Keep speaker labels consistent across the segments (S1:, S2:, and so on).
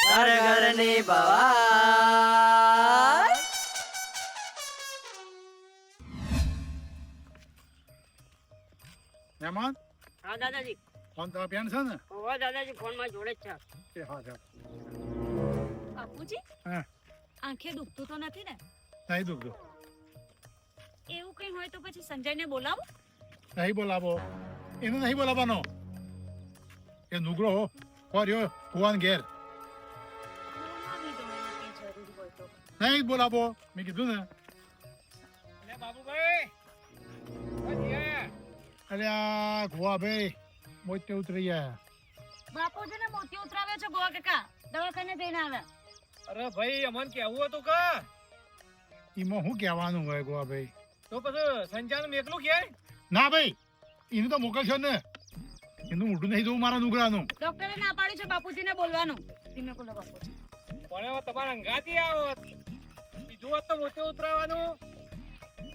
S1: ઘર ઘરની ભવાઈ.
S2: મહેમાન
S3: હા દાદાજી.
S2: ફોન તો પેન છે ને?
S3: ઓહો દાદાજી, ફોન માં જોડે જ છે.
S2: હા ચાલ.
S4: બાપુજી,
S2: હા
S4: આંખે દુખતું તો નથી ને?
S2: નહીં દુખતો.
S4: એવું કઈ હોય તો પછી સંજયને બોલાવો.
S2: નહીં બોલાવો, એને નહીં બોલાવવાનો. એ નુગરો હો રહ્યો કુવાન ઘેર.
S4: બોલાવી દો, એવું કઈ જરૂર હોય તો.
S2: નહીં બોલાવો, મેં કીધું ને.
S3: બાબુભાઈ
S2: અરે આ ગોવા ભાઈ મોતે ઉતરી ગયા.
S4: બાપુજીને મોતી ઉતરાવ્યો છે ગોવા કાકા, દવાખાને જઈને આવ્યા.
S3: અરે ભાઈ, અમન કેવું હતું કા?
S2: એમાં શું કહેવાનું હોય ગોવા ભાઈ?
S3: તો પછી સંજાનું એકલું કે?
S2: ના ભાઈ, એનું તો મોકલશો ને. એનું મોઢું નહીં જોવું મારા નુગરાનું.
S4: ડોક્ટરે ના પાડ્યું છે બાપુજીને બોલવાનું. ધીમે બોલો બાપુજી.
S3: પણ હવે તમારા અંગાથી આવો બીજું હોત તો મોટે ઉતરાવાનું.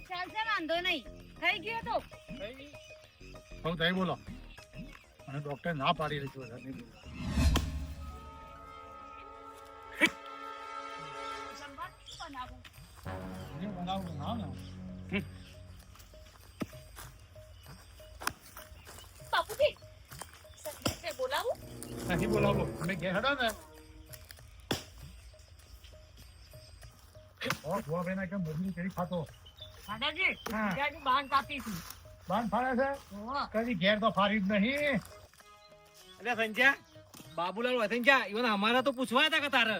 S4: ચાલશે, વાંધો નહીં. થઈ ગયો તો.
S2: હવે તમે બોલો. અને ડોક્ટર ના પાડી રહી છે. નહીં બોલો.
S4: જમવાનું શું બનાવું?
S2: જે બનાવું ના ને.
S4: બાપુજી, સંજયને બોલાવું?
S2: નહીં બોલાવો, અમે ઘેર હેડો ને. ગોવા ભાઈ ના કેમ મજૂરી કરી ખાતો
S3: દાદાજી,
S2: હા.
S3: સંજાની બાંધ કાપી હતી.
S2: બાંધ ફાડે છે.
S3: ઓહો.
S2: કદી ઘેર તો ફારી જ નહીં.
S3: અરે સંજા, બાબુલાલ વસંજા, ઈવન અમારા તો પૂછવા હતા કે તારે?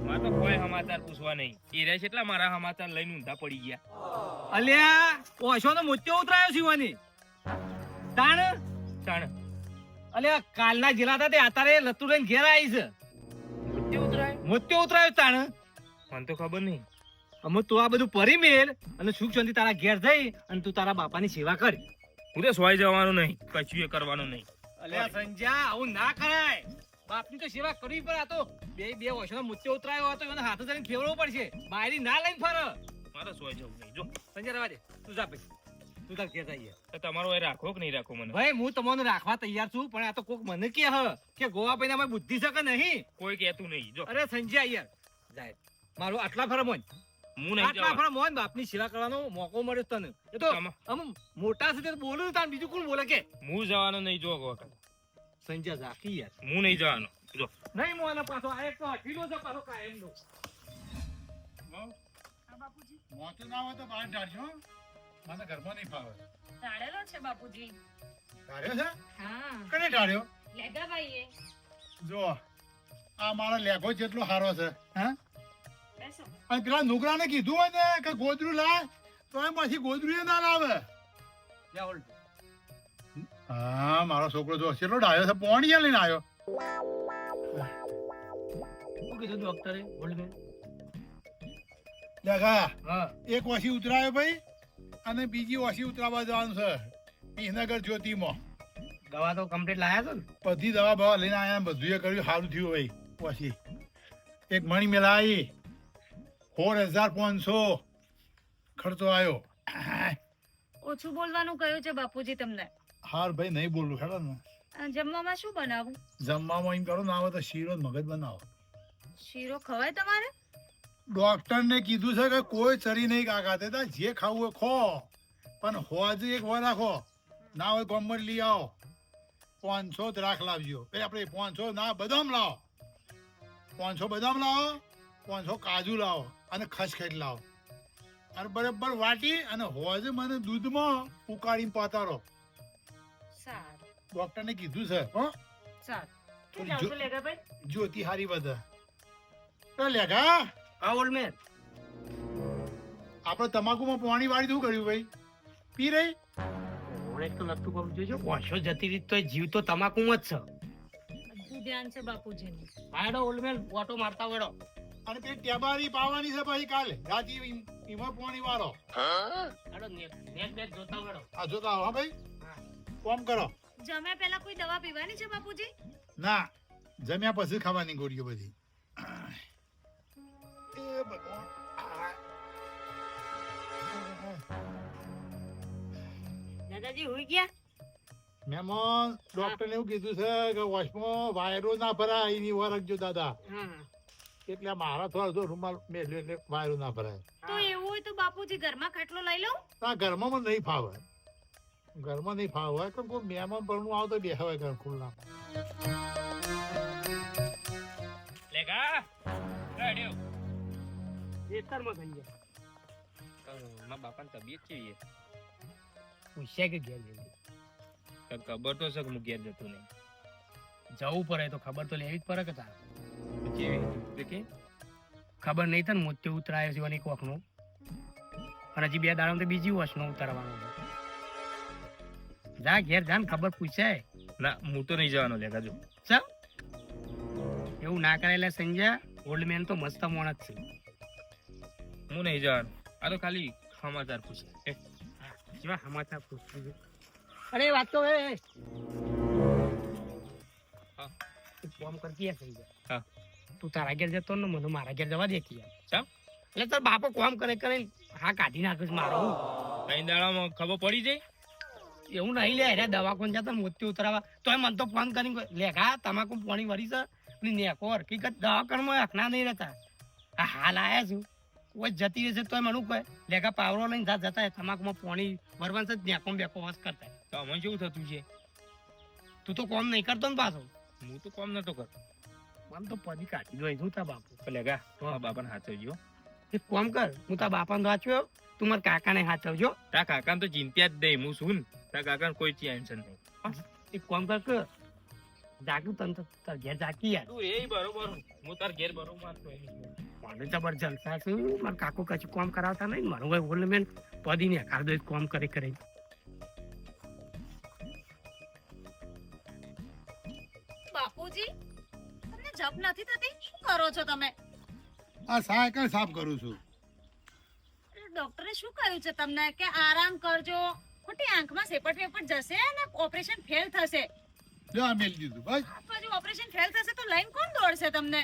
S5: મારે તો કોઈ સમાચાર પૂછવા નહીં. એ રહે છે એટલા મારા સમાચાર લઈને ઊંધા પડી ગયા.
S3: અલ્યા ઓશો નો મોત્યો ઉતરાયો શિવાની. તાણ
S5: તાણ
S3: અલ્યા કાલના જિલ્લા હતા તે આતારે લત્તુ લઈને ઘેર આવી છે.
S5: મોતી ઉતરાય
S3: મોત્યો ઉતરાયો તાણ.
S5: મને તો ખબર નહીં.
S3: અમે તું આ બધું પરી મેલ અને સુખ શાંતિ તારા ઘેર જઈ અને તું તારા બાપાની સેવા કર.
S5: હું તો સોય જવાનું નહીં, કશું એ કરવાનું નહીં.
S3: અલ્યા સંજા, આવું ના કરાય. બાપની તો સેવા કરવી પડે. આ તો બે વર્ષનો મોત્યો ઉતરાયો હતો, એને હાથે જઈને ખેવડવો પડશે. બાયરી ના લઈને ફર.
S5: મારે સોય જવું નહીં. જો
S3: સંજય રવા દે, તું જા ભાઈ, તું તાર ઘેર જઈએ.
S5: તો તમારો એ રાખો કે નહીં રાખો મને?
S3: ભાઈ હું તમને રાખવા તૈયાર છું, પણ આ તો કોક મને કે કે ગોવા ભાઈ અમે બુદ્ધિ છે કે નહીં.
S5: કોઈ કહેતું નહીં. જો
S3: અરે સંજય યાર, જાય મારું આટલા ફરે મોન,
S5: હું નહીં
S3: આટલા
S5: જવાનું.
S3: ફરે મોન બાપની સેવા કરવાનો મોકો મળ્યો તને. એ તો
S5: તમે-
S3: આમ મોટા સાથે બોલું તાન બીજું કોણ બોલે કે?
S5: હું જવાનું નહીં. જો ગોકા,
S3: સંજય ઝાકી યાર.
S5: હું નહીં જવાનું. જો
S3: નહીં મોને પાછો આ એક તો હઠીલો છે પાછો કાયમનો. હા બાપુજી,
S2: મોતું ના હોય તો બહાર ઢાળજો. મને ઘરમાં નહીં ફાવે.
S4: ઢાળેલો છે બાપુજી.
S2: ઢાળ્યો છે?
S4: હા,
S2: કને ઢાળ્યો?
S4: લેગાભાઈએ.
S2: જો આ મારો લેગો જેટલો સારો છે. હા,
S4: બેસો.
S2: અને પેલા નુગરાને કીધું હોય ને કે ગોદરું લાય, તો એમ પછી ગોદરું એ ના લાવે.
S3: જા ઓલ્ડ.
S2: હા, મારો છોકરો જો કેટલો ડાયો છે. પોણી લઈને આવ્યો.
S3: શું કીધું ડોક્ટરે? Old man.
S2: લેગા
S3: હા,
S2: એક વાસી ઉતરાયો ભાઈ, અને બીજી વાસી ઉતરાવા જવાનું છે વિસનગર જ્યોતિમાં.
S3: દવા તો કમ્પ્લીટ લાયા છો ને?
S2: બધી દવા બવા લઈને આવ્યા. બધું એ કર્યું, સારું થયું ભાઈ. વાસી એક મણી મેલાઈ 4500 ખર્ચો આવ્યો.
S4: ઓછું બોલવાનું કહ્યું છે બાપુજી તમને.
S2: હાર ભાઈ નહીં બોલું. હેડો ને
S4: જમવામાં શું બનાવું?
S2: જમવામાં એમ કરો, ના આવે તો શીરો ને મગજ બનાવો.
S4: શીરો ખવાય તમારે?
S2: ડોક્ટર ને કીધું છે કે કોઈ ચરી નહીં કાકા તે જે ખાવું હોય ખો, પણ હોજ એક વાર રાખો. ના હોય ગોમર લઈ આવો. 500 દ્રાક્ષ લાવજો. આપણે 500 ના બદામ લાવો. 500 બદામ લાવો, 500 કાજુ લાવો અને ખસખસ લાવો. અને બરાબર વાટી અને હોજ મને દૂધમાં ઉકાળીને પાતારો.
S4: સારું
S2: ડોક્ટર ને કીધું છે. હો,
S4: સારું.
S2: થોડી
S4: જાઉં છું લેગાભાઈ.
S2: જ્યોતિ હારી વધે. તો લેગા
S3: હા ઓલ્ડ મેન.
S2: આપણે તમાકુમાં પાણી વાળી શું કર્યું ભાઈ? પી રહી?
S3: ઓળખ તો નતું કરવું જોઈએ. વર્ષો જતી રીત તો જીવ તો તમાકુમાં જ છે.
S4: બધું ધ્યાન છે બાપુજીનું.
S3: હાડો ઓલ્ડ મેન, ઓટો મારતા વેડો.
S2: અને પેલી ટેબારી પાવાની છે પછી કાલે રાતી એમાં પાણી વાળો.
S3: હાડો નેટ જોતા વેડો.
S2: આ જોતા આવો. હા ભાઈ, કોમ કરો.
S4: જમ્યા પહેલા કોઈ દવા પીવાની છે બાપુજી?
S2: ના, જમ્યા પછી ખાવાની ગોળીઓ બધી. એ ભગવાન.
S3: દાદાજી હુઈ ગયા?
S2: મેમોન ડોક્ટરને એવું કીધું છે કે વોશમાં વાયરો ના ભરાય એની વરખજો દાદા. એટલે મારા થોડો રૂમાલ મેલ્યો એટલે વાયરો ના ભરાય.
S4: તો એવું હોય તો બાપુજી ઘરમાં ખાટલો લઈ લઉં.
S2: આ ઘરમાં મને નહીં ફાવે. ઘરમાં નહીં ફાવે કેમ કોઈ મહેમાન પરનું આવે તો બેહાવે ઘર ખુલ્લા.
S5: લેગા રેડિયો
S3: ખેતરમાં થઈ ગયા.
S5: મારા બાપાની તબિયત કેવી છે?
S3: પૂછ્યા કે ઘેર જવું
S5: તો ખબર તો છે કે હું ઘેર જતો નહીં.
S3: જવું પડે તો ખબર તો લેવી જ પડે કે તારે.
S5: કેવી તો કે
S3: ખબર નહીં તને મોતે ઉતરાયો છે એક વખનો અને હજી 2 દાડા તો બીજી વખનો ઉતારવાનો છે. જા ઘેર જાન ખબર પૂછાય.
S5: ના હું તો નહીં જવાનો લેગા જો.
S3: ચાલ એવું ના કરેલા સંજય ઓલ્ડ મેન તો મસ્ત મોણસ છે.
S5: હું નહીં જવાનું. આ તો ખાલી સમાચાર પૂછે.
S3: કેવા સમાચાર પૂછતું છે? અરે વાત તો એ
S5: હા.
S3: તું ફોન કરતી હશે સંજય.
S5: હા.
S3: તું તારા ઘેર જતો ને મને મારા ઘેર જવા દેતી યાર.
S5: ચમ?
S3: એટલે તાર બાપો કોમ કરે કરે હા કાઢી નાખે છે મારો.
S5: કઈ દાડામાં ખબર પડી જાય.
S3: એવું નહીં લે અરે દવાખાને જતા મોતી ઉતરાવા તોય મને તો ફોન કરીને લેખા તમાકુ પાણી વળી છે નેકો હકીકત દવાખાનામાં હકના નહીં રહેતા. આ હાલ આયા છું કોઈ જતી રહેશે તોય મને કહે લેખા પાવરો લઈને જતા તમાકુમાં પાણી ભરવાનું છે નેકો બેકો વસ કરતા.
S5: તો અમે કેવું થતું છે?
S3: તું તો કોમ નહીં કરતો ને પાછો.
S5: હું તો કોમ નતો કરતો.
S3: આમ તો પદી કાઢી દો શું તા બાપુ.
S5: લેગા મારા બાપાને હાચવજો.
S3: એક કામ કર હું તારા બાપાને વાંચ્યો તું મારા કાકાને હાચવજો.
S5: તારા કાકાને તો ચિંતા જ નહીં. હું છું ને તારા કાકાને કોઈ ટેન્શન નહીં.
S3: એક કામ કર કે જાગું તને તો તાર ઘેર જાગી યાર.
S5: તું એ બરોબર હું તાર ઘેર બરોબર
S3: મને જબર જલસા છે મારા કાકો કશું કામ કરાવતા નહીં મારું ભાઈ ઓલ્ડ મેન પદી ને કાઢ દો કામ કરે કરે.
S4: બાપુજી તમને જપ નથી થતી શું કરો છો તમે?
S2: આ સાયકલ સાફ કરું છું.
S4: ડોક્ટરે શું કહ્યું છે તમને કે આરામ કરજો ખોટી આંખમાં સેપટ વેપટ જશે અને ઓપરેશન ફેલ થશે.
S2: જો આ મેલ દીધું બસ.
S4: પછી ઓપરેશન ફેલ થશે તો લઈને કોણ દોડશે તમને?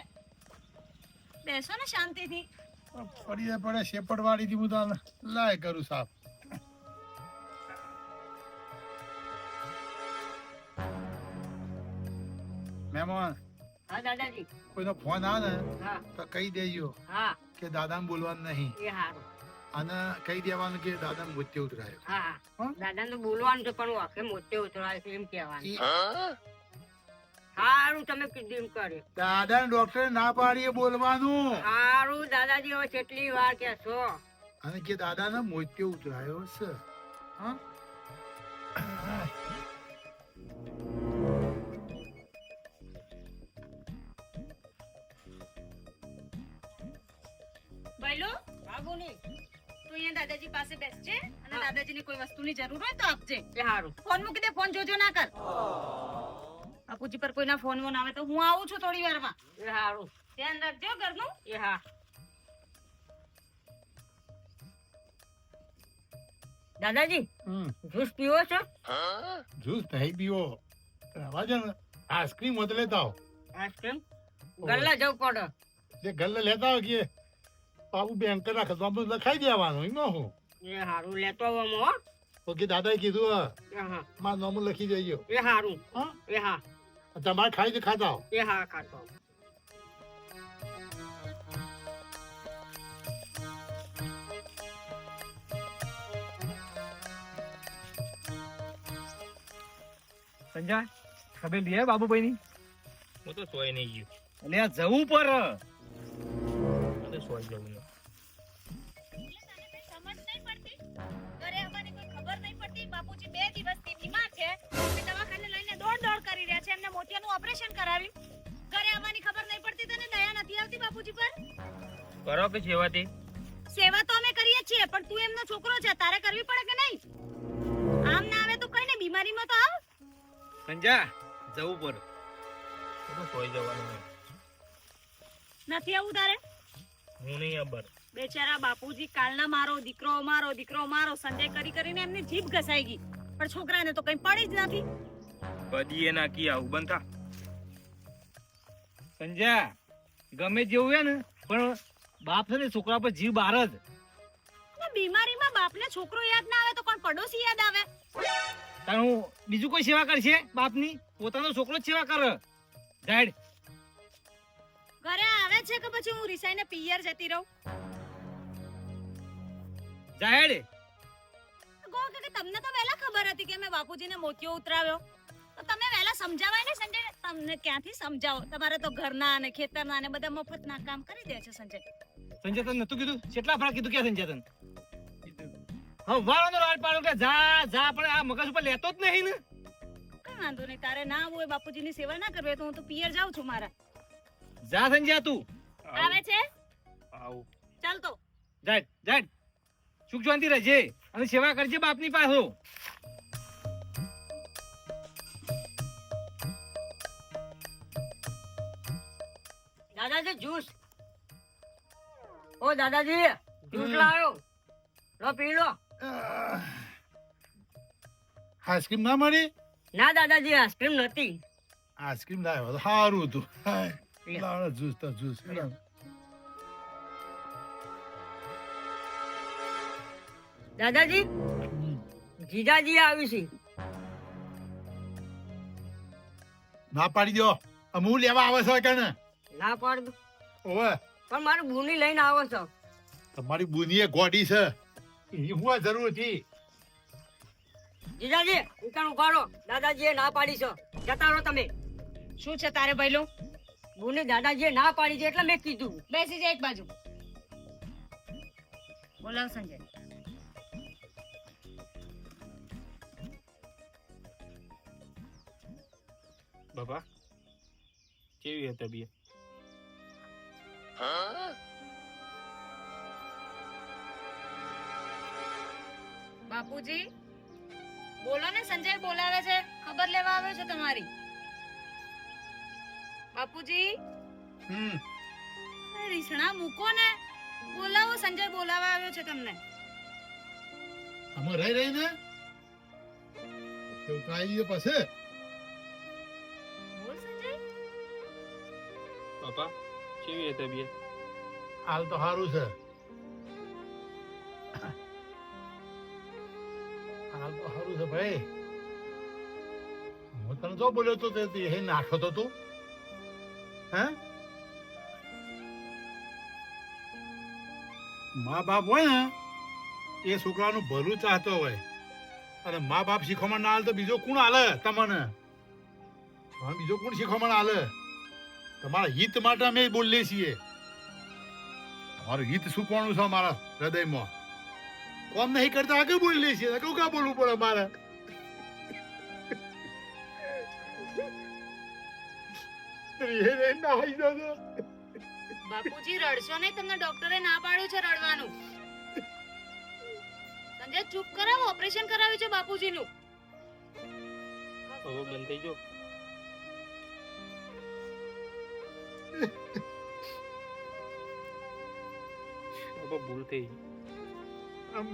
S4: બેસો ને શાંતિથી.
S2: પડી પડે શેપડ વાળી થી હું તો લાય કરું સાફ. મહેમાન
S1: હા દાદાજી.
S2: કોઈનો ફોન આવે ને
S1: હા
S2: તો કહી દેજો
S1: હા
S2: કે દાદાને બોલવાનું નહીં
S1: એ હારું.
S2: અને કહી દેવાનું કે દાદાને મોતે ઉતરાયો.
S1: હા
S2: હા?
S1: દાદા તો બોલવાનું છે પણ વાકે મોટે ઉતરાય છે એમ કહેવાનું.
S2: ઈ
S1: હારું તમે કીધું એમ કરે.
S2: દાદાને ડોક્ટરે ના પાડીએ બોલવાનું
S1: હારું દાદાજી હવે કેટલી વાર કહેશો.
S2: અને કે દાદાને મોતે ઉતરાયો છે. હા
S4: ભાઈલો
S1: બાબુની
S4: તું અહીંયા દાદાજી પાસે બેસજે અને
S1: હા.
S4: દાદાજીને કોઈ વસ્તુની જરૂર હોય તો આપજે.
S1: એ હારું.
S4: ફોન મૂકી દે ફોન જોજો ના કર. બાપુજી પર કોઈના ફોન વોન આવે તો હું આવું છું થોડી વારમાં.
S1: એ હારું.
S4: ધ્યાન રાખજો ઘરનું.
S1: એ હા. દાદાજી જ્યુસ પીવો છો?
S2: જ્યુસ નહીં પીવો. રવા દે ને આઈસ્ક્રીમ હોત લેતા આવો.
S1: આઈસ્ક્રીમ ગલ્લા જવું પડે.
S2: જે ગલ્લે લેતા આવો કે બાબુ બેંક રાખે તો આપણે લખાઈ દેવાનું એમાં હું
S1: એ હારું લેતો આવો હો.
S2: તો કે દાદાએ કીધું
S1: એ હા.
S2: મારું નામ લખી દેજો.
S1: એ હારું.
S2: હા
S1: એ હા.
S2: તમારે ખાઈ તો ખાતા આવો.
S1: એ હા ખાતો.
S3: સંજય ખબર લે બાબુભાઈ ની
S5: હું તો સોય નહીં ગયું.
S3: એટલે આ જવું પર
S5: હું તો સોય જવું નહીં.
S4: સમજ નહીં પડતી ઘરે અમારી કોઈ ખબર નહીં પડતી. બાપુજી 2 દિવસથી બીમાર છે. અમે દવાખાને લઈને દોડ કરી રહ્યા છે. એમને મોતિયાનું ઓપરેશન કરાવ્યું. ઘરે અમારી ખબર નહીં પડતી. તને દયા નથી આવતી બાપુજી પર?
S5: કરો કે સેવા તે
S4: સેવા તો અમે કરીએ જ છીએ પણ તું એમનો છોકરો છે તારે કરવી પડે કે નહીં? આમ ના આવે તો કઈ ને બીમારીમાં તો આવ.
S3: સંજય જવું પર
S5: હું તો સોય જવાનું નહીં.
S4: નથી આવું તારે?
S5: હું નહીં અબર.
S4: બેચારા બાપુજી કાલના મારો દીકરો મારો સંજય કરી કરીને એમની જીભ ઘસાઈ ગઈ પણ છોકરાને તો કઈ પડી જ નથી.
S5: કદી એ નાખી આવું બંધ થા.
S3: સંજય ગમે જેવું હે ને પણ બાપ છે ને છોકરા પર જીવ બાર જ.
S4: અને બીમારીમાં બાપને છોકરો યાદ ના આવે તો કોણ પડોશી યાદ આવે?
S3: તારે હું બીજું કોઈ સેવા કરશે બાપની? પોતાનો છોકરો જ સેવા કરે. ડાડ
S4: ઘરે આવે છે કે પછી હું રિસાઈને પિયર જતી રહું?
S3: જાહેર
S4: ગો કે તમને તો વહેલા ખબર હતી કે મેં બાપુજીને મોતિયો ઉતરાવ્યો, તો તમે વહેલા સમજાવાય ને સંજય. તમને ક્યાંથી સમજાવો? તમારે તો ઘરના અને ખેતરના અને બધા મફતના કામ કરી દે છે સંજય.
S3: સંજય તને નતું કીધું? કેટલા ફરક કીધું? ક્યાં સંજય તને? હા વાળાનો રાડ પાડો કે જા જા, પણ આ મગજ ઉપર લેતો જ નહીં ને.
S4: કઈ વાંધો નહીં, તારે ના હોય બાપુજીની સેવા ના કરવી હોય તો હું તો પિયર જાઉં છું મારા.
S3: જા સંજય તું.
S4: આવે છે?
S5: આવું
S4: ચાલ તો.
S3: જાડ જાડ સુખ શાંતિ રહેજે અને સેવા કરજે બાપની પાછો.
S1: દાદાજી જ્યુસ. ઓ દાદાજી જ્યુસ લાવ્યો, લો પી લો.
S2: આઈસ્ક્રીમ ના મળી?
S1: ના દાદાજી આઈસ્ક્રીમ નથી.
S2: આઈસ્ક્રીમ લાવ્યો તો સારું હતું. હાય,
S1: લે.
S2: લાવો જ્યુસ તો જ્યુસ.
S1: દાદાજી જીજાજી આવી છે.
S2: ના પાડી દો. હું લેવા આવે છે કે ને?
S1: ના પાડ દો.
S2: ઓવે
S1: પણ મારી બુની લઈને આવો છો.
S2: તમારી બુની એ ગોડી છે. એ હું જરૂર હતી.
S1: જીજાજી ઉતાર ઉભારો. દાદાજીએ ના પાડી છે, જતા રહો તમે.
S4: શું છે તારે ભાઈલો?
S1: બુની દાદાજીએ ના પાડી છે એટલે મેં કીધું.
S4: બેસી જા એક બાજુ. બોલાવ સંજય.
S5: બાપા કેવી હતી તબિયત?
S4: બાપુજી બોલો ને, સંજય બોલાવે છે, ખબર લેવા આવ્યો છે તમારી. બાપુજી રીસણા મૂકો ને, બોલાવો. સંજય બોલાવા આવ્યો છે તમને.
S2: અમે રહી ને એવું કાંઈ પાસે.
S4: બોલ સંજય.
S5: બાપા કેવી હતી તબિયત?
S2: હાલ તો સારું છે. હાલ તો સારું છે ભાઈ. હું તને જો બોલ્યો તો તે એ નાખો તો તું હે? મા બાપ હોય ને એ છોકરાનું ભલું ચાહતો હોય, અને મા બાપ શીખવામાં ના હાલે તો બીજો કોણ હાલે તમને? બીજો કોણ શીખવામાં હાલે? તમારા હિત માટે અમે બોલીએ છીએ. તમારું હિત સુકવાનું છે અમારા હૃદયમાં. કોમ નહીં કરતા આગળ બોલીએ છીએ. કેવું કા બોલવું પડે મારે?
S4: બાપુજી રડશો નહીં, તમને ડોક્ટરે ના પાડ્યું છે રડવાનું. સંજય ચૂપ કરાવો, ઓપરેશન કરાવ્યું છે બાપુજીનું.
S5: હવે બંધ થઈ ગયો. બાપા ભૂલ થઈ ગઈ.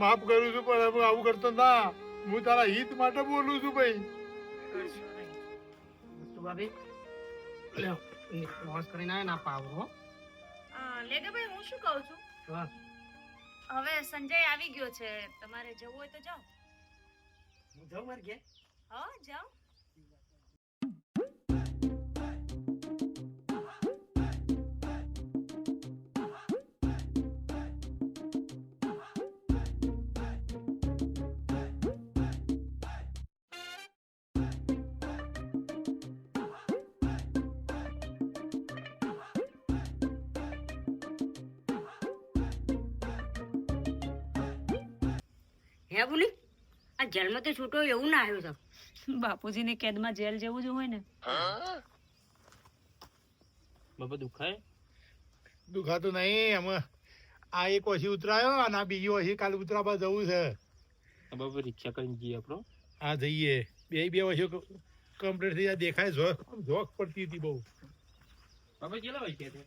S2: માફ કરું છું પણ હવે આવું કરતો ના. હું તારા હિત માટે બોલું છું ભાઈ.
S3: ભાભી લ્યો વોશ કરીને આવે ના પાવો હો.
S4: લેગે ભાઈ, હું શું કહું છું,
S3: હા.
S4: હવે સંજય આવી ગયો છે, તમારે જવું હોય તો જાઓ.
S3: હું જાઉં મારે ઘેર.
S4: હા જાઓ.
S1: હે બુની આ જેલમાં તો છૂટો એવું ના આવ્યું છે.
S4: બાપુજીની કેદમાં જેલ જેવું જ હોય ને.
S5: બાપા દુખાય?
S2: દુખાતું નહીં. અમે આ એક ઓછી ઉતરાયો અને આ બીજી ઓછી કાલે ઉતરાવા જવું છે.
S5: બાપા રિક્ષા કરીને જઈએ આપણો.
S2: આ જઈએ. બે ઓછી કમ્પ્લીટ થઈ જાય. દેખાય જોક પડતી હતી બહુ.
S5: બાપા કેટલા વાગ્યા છે?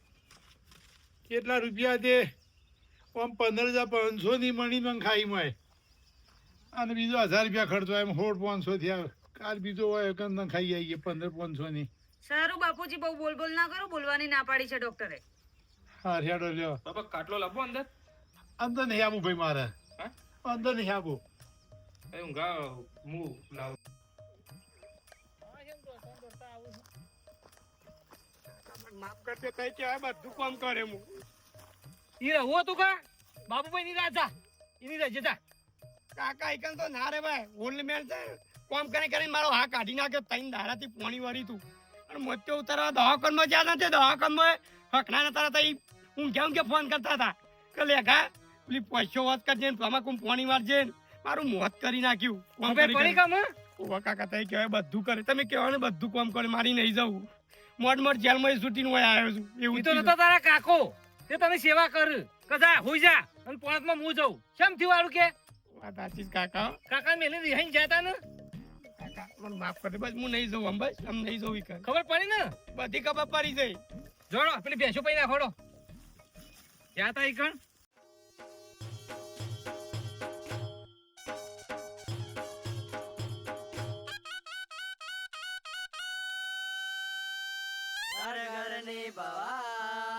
S2: કેટલા રૂપિયા તે? આમ 15,500 ની મણી માં ખાઈ મળે, અને બીજો 1000 રૂપિયા ખર્ચો એમ 16,500 થયા. કાલ બીજો હોય કંદ ખાઈ આવીએ 15,500 ની.
S4: સારું બાપુજી, બહુ બોલ બોલ ના કરો, બોલવાની ના પાડી છે ડોક્ટરે.
S2: હા હેડો લ્યો.
S5: બાપા કાટલો લાવો અંદર.
S2: અંદર નહીં આવું ભાઈ મારે.
S5: હા?
S2: અંદર નહીં આવું.
S5: ઊંઘા હું લાવું.
S3: માફ કરજે તઈ કહેવાય બધું કામ કરે હું
S5: ઈ રહું હતું કા બાબુભાઈ ની રાજા એની રજે જા
S3: કાકા એકન તો ના રે ભાઈ ઓલ્ડ મેન છે કામ કરીને મારો હા કાઢી નાખ્યો તઈને દાડાથી પોણી વળી તું અને મોત્યો ઉતારવા દવાખાનમાં જ્યાં નથી દવાખાનમાં હકના નતા તઈ ઊંઘ્યા ફોન કરતા હતા કે લેખા પેલી પૈસો વાત કરજે ને તમાકુ પોણી વાળજે મારું મોત કરી નાખ્યું કામ
S5: હવે પડી કામ
S3: ઓવા કાકા તઈ કહેવાય બધું કરે તમે કહેવાય ને બધું કામ કરે મારી નહીં જવું મોટ જેલમાં છૂટીને હોય આવ્યો છું એવું
S5: ઈ તો નતો તારા કાકો તે તને સેવા કર કદા હોઈ જા અને પોણતમાં હું જાઉં કેમ થયું આરું કે
S3: વાત સાચી છે કાકા
S5: કાકા મેલે રિહાઈ જતા ને
S3: કાકા મને માફ કરી દે બસ હું નહીં જઉં બસ આમ નહીં જવું કર
S5: ખબર પડી ને
S3: બધી ખબર પડી જાય
S5: જોડો પેલી ભેંસો પૈ નાખોડો જ્યાં તા ઈ કણ
S6: ઘર ઘરની બવા